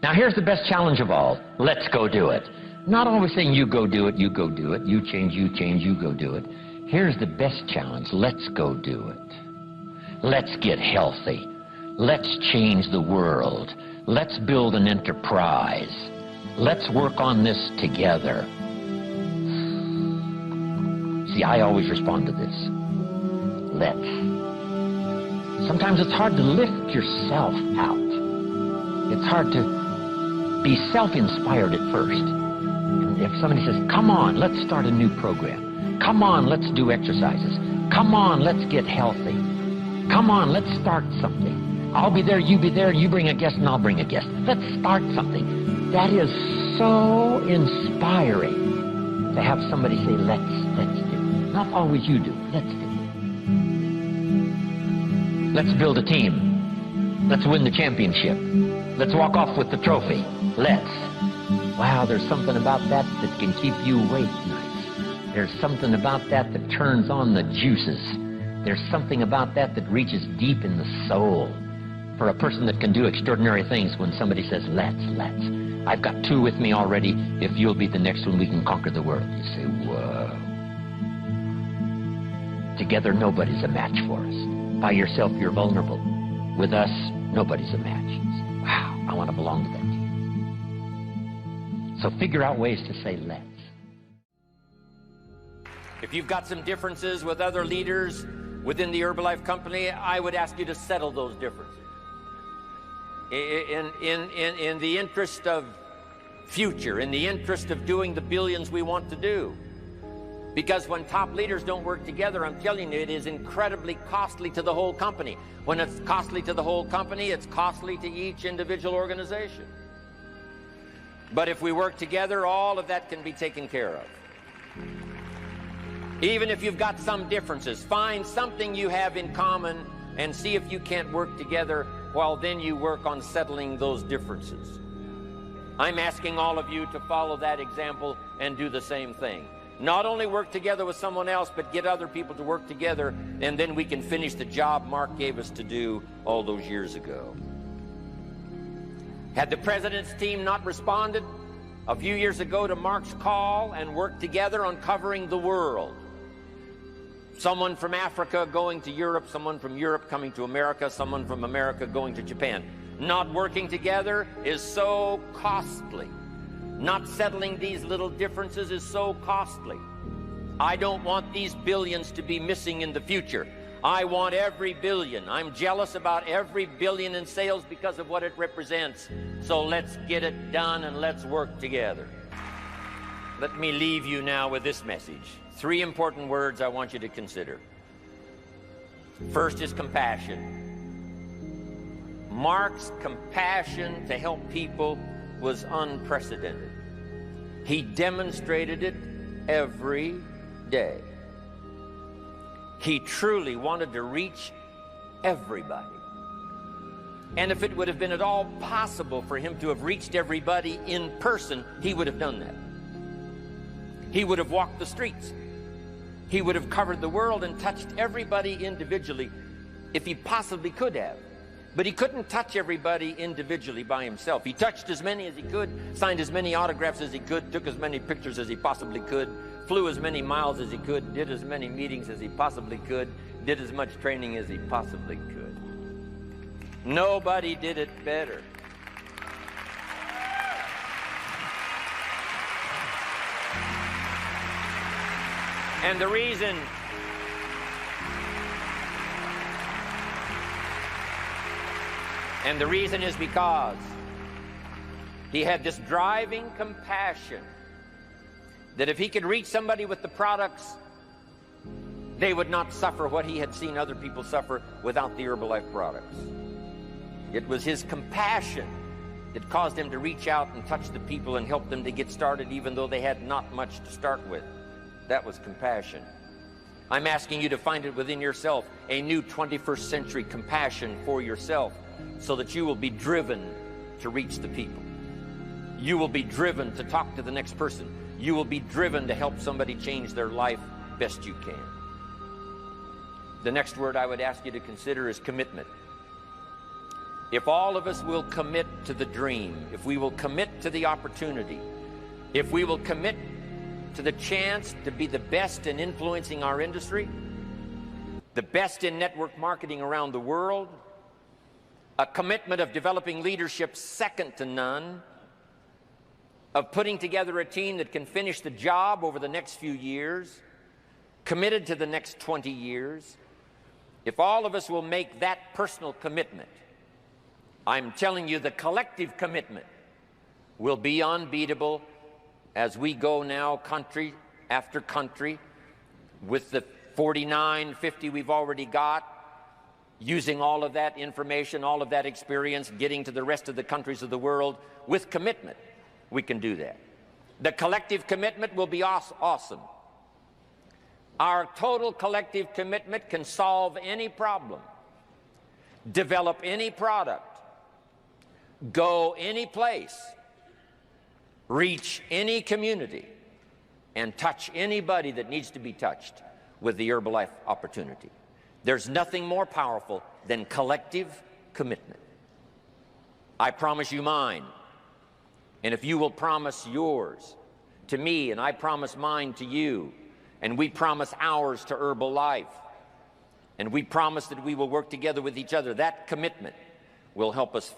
Now here's the best challenge of all. Let's go do it. Not always saying you go do it, you go do it, you change, you go do it. Here's the best challenge. Let's go do it. Let's get healthy. Let's change the world. Let's build an enterprise. Let's work on this together. See, I always respond to this. Let's. Sometimes it's hard to lift yourself out. It's hard to be self-inspired at first. And if somebody says, come on, let's start a new program. Come on, let's do exercises. Come on, let's get healthy. Come on, let's start something. I'll be there, you be there, you bring a guest and I'll bring a guest. Let's start something. That is so inspiring to have somebody say, let's do. Not always you do, let's do. Let's build a team. Let's win the championship. Let's walk off with the trophy. Let's. Wow, there's something about that that can keep you awake nights. There's something about that that turns on the juices. There's something about that that reaches deep in the soul. For a person that can do extraordinary things when somebody says, let's. I've got two with me already. If you'll be the next one, we can conquer the world. You say, whoa. Together, nobody's a match for us. By yourself, you're vulnerable. With us, nobody's a match. You say, wow, I want to belong to that team. So figure out ways to say, let's. If you've got some differences with other leaders within the Herbalife company, I would ask you to settle those differences. In the interest of future, in the interest of doing the billions we want to do. Because when top leaders don't work together, I'm telling you, it is incredibly costly to the whole company. When it's costly to the whole company, it's costly to each individual organization. But if we work together, all of that can be taken care of. Even if you've got some differences, find something you have in common and see if you can't work together, while then you work on settling those differences. I'm asking all of you to follow that example and do the same thing. Not only work together with someone else, but get other people to work together, and then we can finish the job Mark gave us to do all those years ago. Had the president's team not responded a few years ago to Mark's call and worked together on covering the world, someone from Africa going to Europe, someone from Europe coming to America, someone from America going to Japan. Not working together is so costly. Not settling these little differences is so costly. I don't want these billions to be missing in the future. I want every billion. I'm jealous about every billion in sales because of what it represents. So let's get it done and let's work together. Let me leave you now with this message. 3 important words I want you to consider. First is compassion. Mark's compassion to help people was unprecedented. He demonstrated it every day. He truly wanted to reach everybody. And if it would have been at all possible for him to have reached everybody in person, he would have done that. He would have walked the streets. He would have covered the world and touched everybody individually if he possibly could have. But he couldn't touch everybody individually by himself. He touched as many as he could, signed as many autographs as he could, took as many pictures as he possibly could, flew as many miles as he could, did as many meetings as he possibly could, did as much training as he possibly could. Nobody did it better. And the reason is because he had this driving compassion that if he could reach somebody with the products, they would not suffer what he had seen other people suffer without the Herbalife products. It was his compassion that caused him to reach out and touch the people and help them to get started even though they had not much to start with. That was compassion. I'm asking you to find it within yourself, a new 21st century compassion for yourself, so that you will be driven to reach the people. You will be driven to talk to the next person. You will be driven to help somebody change their life best you can. The next word I would ask you to consider is commitment. if all of us will commit to the dream, if we will commit to the opportunity, if we will commit to the chance to be the best in influencing our industry, the best in network marketing around the world, a commitment of developing leadership second to none, of putting together a team that can finish the job over the next few years, committed to the next 20 years, if all of us will make that personal commitment, I'm telling you the collective commitment will be unbeatable as we go now country after country with the 49, 50 we've already got, using all of that information, all of that experience, getting to the rest of the countries of the world with commitment. We can do that. The collective commitment will be awesome. Our total collective commitment can solve any problem, develop any product, go any place, reach any community, and touch anybody that needs to be touched with the Herbalife opportunity. There's nothing more powerful than collective commitment. I promise you mine, and if you will promise yours to me, and I promise mine to you, and we promise ours to Herbalife, and we promise that we will work together with each other, that commitment will help us